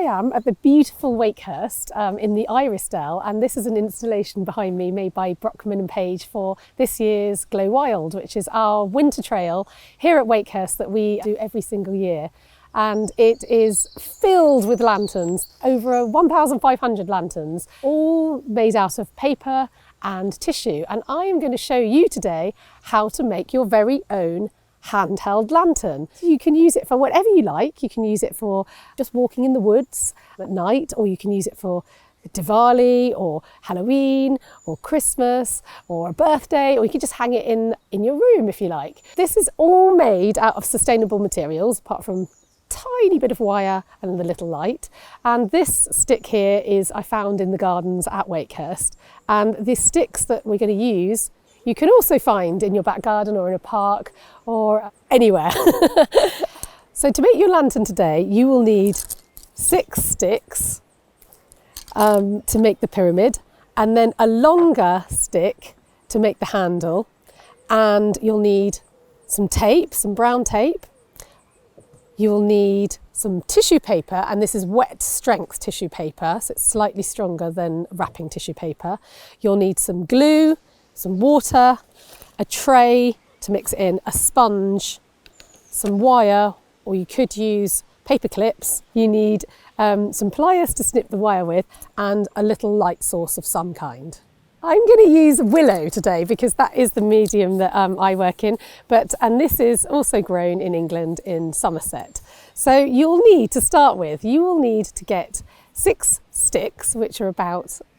am at the beautiful Wakehurst in the Irisdale, and this is an installation behind me made by Brockman and Page for this year's Glow Wild, which is our winter trail here at Wakehurst that we do every single year. And it is filled with lanterns, over 1,500 lanterns, all made out of paper and tissue. And I am going to show you today how to make your very own handheld lantern. You can use it for whatever you like. You can use it for just walking in the woods at night, or you can use it for Diwali or Halloween or Christmas or a birthday, or you can just hang it in your room if you like. This is all made out of sustainable materials, apart from tiny bit of wire and the little light. And this stick here is I found in the gardens at Wakehurst, and the sticks that we're going to use you can also find in your back garden or in a park or anywhere. So to make your lantern today, you will need 6 sticks to make the pyramid, and then a longer stick to make the handle, and you'll need some tape, some brown tape. You will need some tissue paper, and this is wet strength tissue paper, so it's slightly stronger than wrapping tissue paper. You'll need some glue, some water, a tray to mix it in, a sponge, some wire, or you could use paper clips. You need some pliers to snip the wire with, and a little light source of some kind. I'm going to use willow today because that is the medium that I work in, and this is also grown in England in Somerset. So you'll need to start with, you will need to get 6 sticks, which are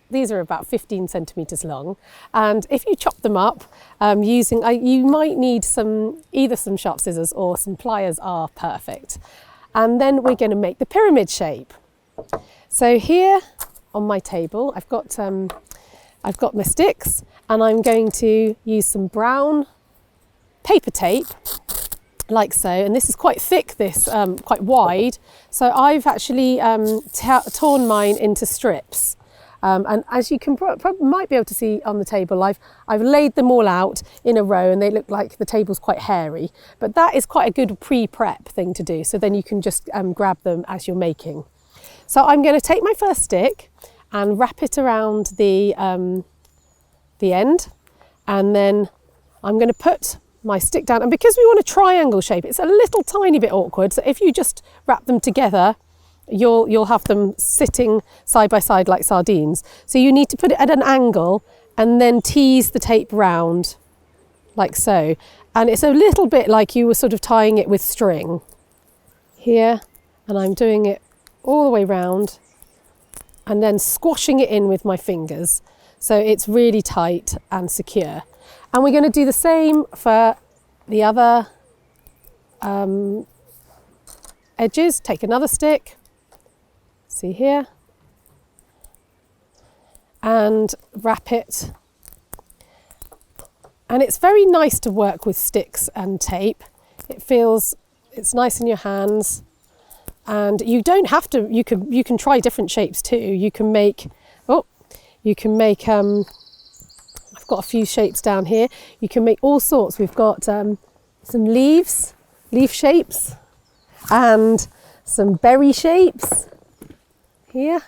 these are about 15 centimetres long, and if you chop them up you might need either some sharp scissors or some pliers are perfect. And then we're going to make the pyramid shape. So here on my table I've got my sticks, and I'm going to use some brown paper tape like so, and this is quite thick, quite wide, so I've actually torn mine into strips, and as you can might be able to see on the table, I've laid them all out in a row, and they look like the table's quite hairy, but that is quite a good pre-prep thing to do, so then you can just grab them as you're making. So I'm going to take my first stick and wrap it around the end, and then I'm going to put my stick down, and because we want a triangle shape, it's a little tiny bit awkward, so if you just wrap them together you'll have them sitting side by side like sardines, so you need to put it at an angle and then tease the tape round like so, and it's a little bit like you were sort of tying it with string here, and I'm doing it all the way round and then squashing it in with my fingers so it's really tight and secure. And we're going to do the same for the other edges. Take another stick, see here, and wrap it. And it's very nice to work with sticks and tape. It's nice in your hands. And you don't have to, you can try different shapes too. You can make, I've got a few shapes down here. You can make all sorts. We've got some leaf shapes, and some berry shapes here.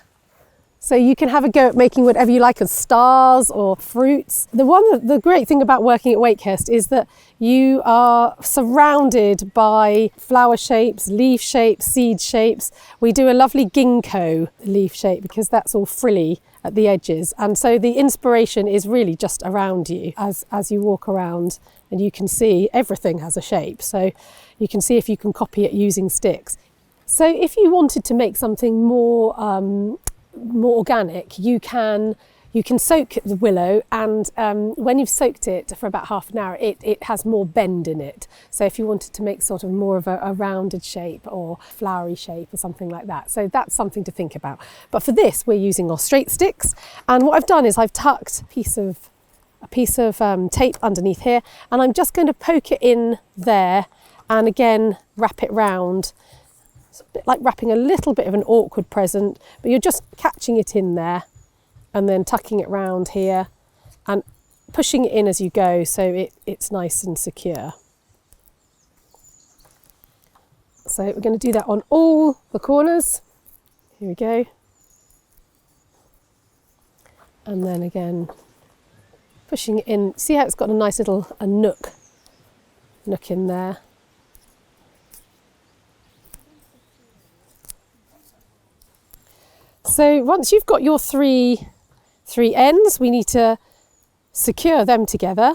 So you can have a go at making whatever you like, of stars or fruits. The great thing about working at Wakehurst is that you are surrounded by flower shapes, leaf shapes, seed shapes. We do a lovely ginkgo leaf shape because that's all frilly at the edges. And so the inspiration is really just around you as you walk around, and you can see everything has a shape. So you can see if you can copy it using sticks. So if you wanted to make something more organic, you can soak the willow, and when you've soaked it for about half an hour, it has more bend in it. So if you wanted to make sort of more of a rounded shape or flowery shape or something like that, so that's something to think about. But for this, we're using our straight sticks, and what I've done is I've tucked a piece of tape underneath here, and I'm just going to poke it in there, and again wrap it round. It's a bit like wrapping a little bit of an awkward present, but you're just catching it in there and then tucking it round here and pushing it in as you go, so it's nice and secure. So we're going to do that on all the corners Here we go. And then again, pushing it in. See how it's got a nice little nook in there. So once you've got your three ends, we need to secure them together.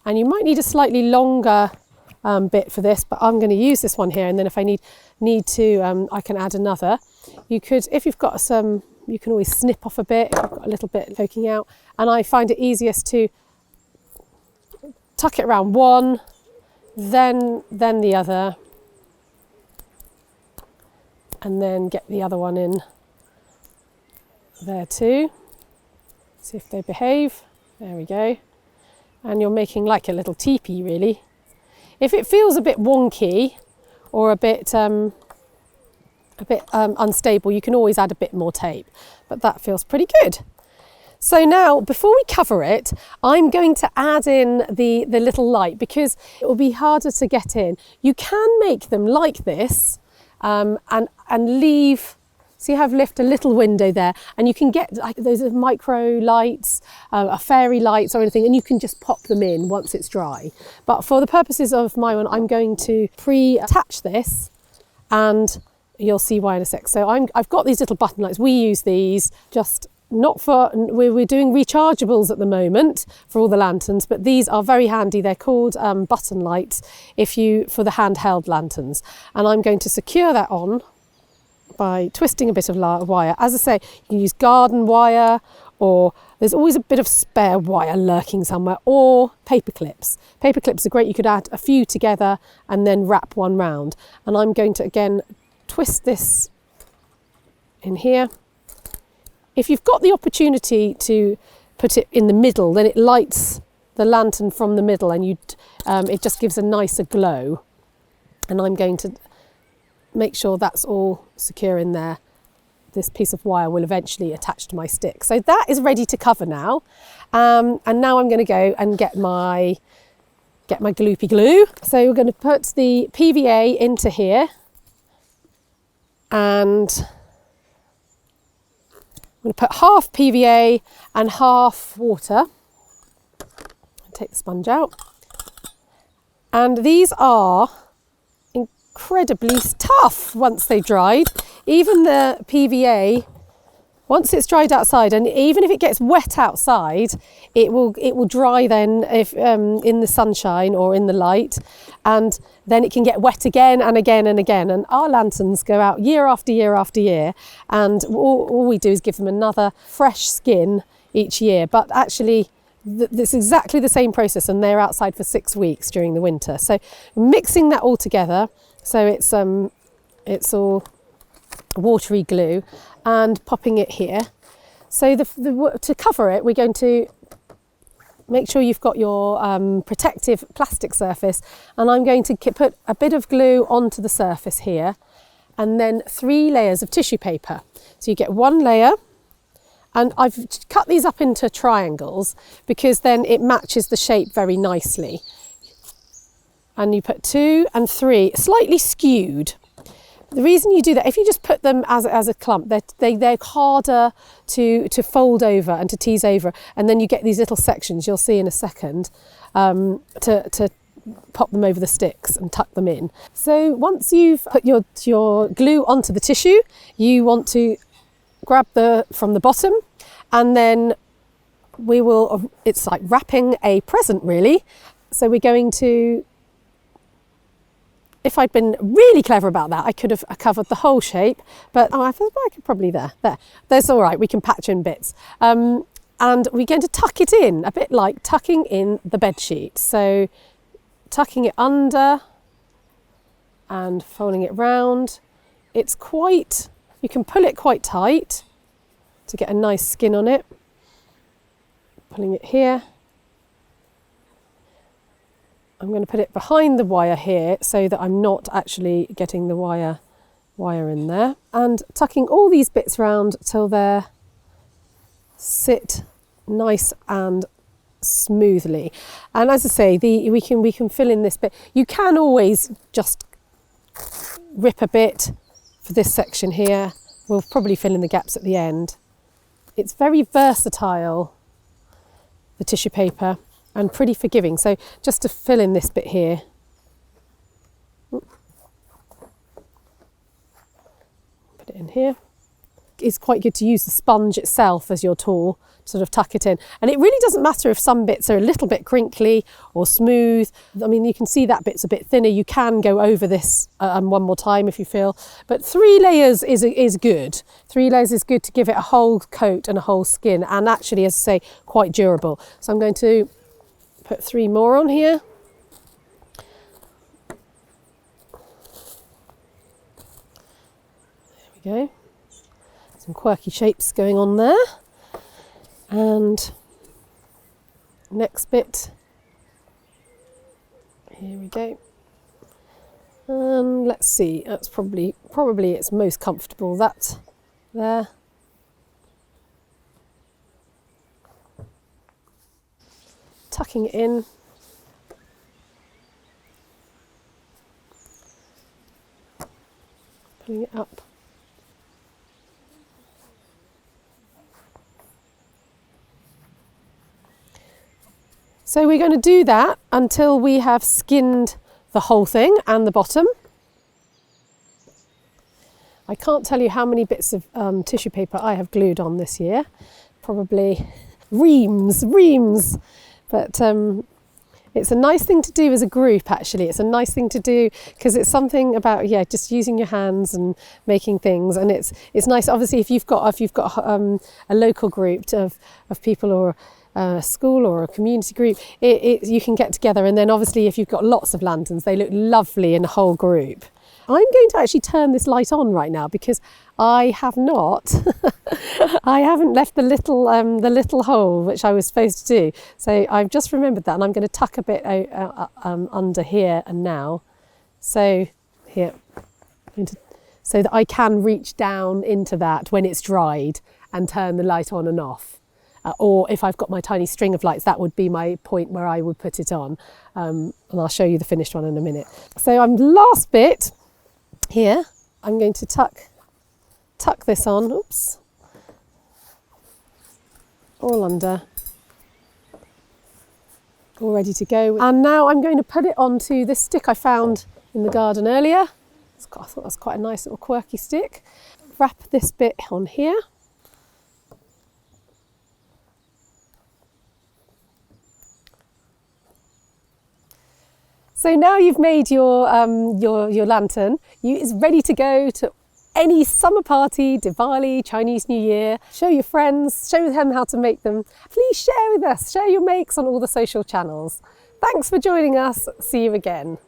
And you might need a slightly longer bit for this, but I'm going to use this one here. And then if I need to, I can add another. You could, if you've got some, you can always snip off a bit if you've got a little bit poking out. And I find it easiest to tuck it around one, then the other, and then get the other one in there too. See if they behave. There we go. And you're making like a little teepee really. If it feels a bit wonky or a bit unstable, you can always add a bit more tape, but that feels pretty good. So now, before we cover it, I'm going to add in the little light because it will be harder to get in. You can make them like this and leave. See how I've left a little window there, and you can get like those micro lights, fairy lights or anything, and you can just pop them in once it's dry. But for the purposes of my one, I'm going to pre-attach this, and you'll see why in a sec. So I've got these little button lights. We use these just not for, we're doing rechargeables at the moment for all the lanterns, but these are very handy. They're called button lights for the handheld lanterns. And I'm going to secure that on by twisting a bit of wire. As I say, you can use garden wire, or there's always a bit of spare wire lurking somewhere, or paper clips. Paper clips are great. You could add a few together and then wrap one round. And I'm going to again twist this in here. If you've got the opportunity to put it in the middle, then it lights the lantern from the middle, and it just gives a nicer glow. And I'm going to make sure that's all secure in there. This piece of wire will eventually attach to my stick. So that is ready to cover now. And now I'm going to go and get my gloopy glue. So we're going to put the PVA into here, and I'm going to put half PVA and half water. Take the sponge out. And these are incredibly tough once they've dried. Even the PVA, once it's dried outside, and even if it gets wet outside, it will dry then if in the sunshine or in the light, and then it can get wet again and again and again. And our lanterns go out year after year after year, and all we do is give them another fresh skin each year. But actually, it's exactly the same process, and they're outside for 6 weeks during the winter. So mixing that all together, so it's all watery glue, and popping it here. So to cover it, we're going to make sure you've got your protective plastic surface, and I'm going to put a bit of glue onto the surface here, and then 3 layers of tissue paper. So you get 1 layer, and I've cut these up into triangles because then it matches the shape very nicely. And you put 2 and 3, slightly skewed. The reason you do that, if you just put them as a clump, they're harder to fold over and to tease over, and then you get these little sections, you'll see in a second, to pop them over the sticks and tuck them in. So once you've put your glue onto the tissue, you want to grab from the bottom, and then it's like wrapping a present really. So we're going to, if I'd been really clever about that, I could have covered the whole shape, but I could probably there's all right, we can patch in bits. And we're going to tuck it in, a bit like tucking in the bed sheet. So tucking it under and folding it round. You can pull it quite tight to get a nice skin on it. Pulling it here. I'm going to put it behind the wire here so that I'm not actually getting the wire in there, and tucking all these bits round till they sit nice and smoothly. And as I say, we can fill in this bit. You can always just rip a bit for this section here We'll probably fill in the gaps at the end. It's very versatile, the tissue paper, and pretty forgiving. So just to fill in this bit here. Put it in here. It's quite good to use the sponge itself as your tool, sort of tuck it in. And it really doesn't matter if some bits are a little bit crinkly or smooth. I mean, you can see that bit's a bit thinner. You can go over this one more time if you feel. But 3 layers is good. 3 layers is good to give it a whole coat and a whole skin, and actually, as I say, quite durable. So I'm going to put 3 more on here. There we go. Some quirky shapes going on there. And next bit, here we go. And let's see, that's probably it's most comfortable, that there. Tucking it in. Pulling it up. So we're going to do that until we have skinned the whole thing and the bottom. I can't tell you how many bits of tissue paper I have glued on this year. Probably reams. But it's a nice thing to do as a group, actually. It's a nice thing to do because it's something about, just using your hands and making things. And it's nice, obviously, if you've got a local group of people, or a school or a community group, you can get together, and then obviously if you've got lots of lanterns, they look lovely in a whole group. I'm going to actually turn this light on right now because I have not, I haven't left the little hole which I was supposed to do. So I've just remembered that, and I'm going to tuck a bit under here and now. So here, so that I can reach down into that when it's dried and turn the light on and off. Or if I've got my tiny string of lights, that would be my point where I would put it on. And I'll show you the finished one in a minute. So last bit here, I'm going to tuck this on, oops, all under, all ready to go. And now I'm going to put it onto this stick I found in the garden earlier. I thought that was quite a nice little quirky stick. Wrap this bit on here. So now you've made your lantern, it's ready to go to any summer party, Diwali, Chinese New Year. Show your friends, show them how to make them. Please share with us, share your makes on all the social channels. Thanks for joining us. See you again.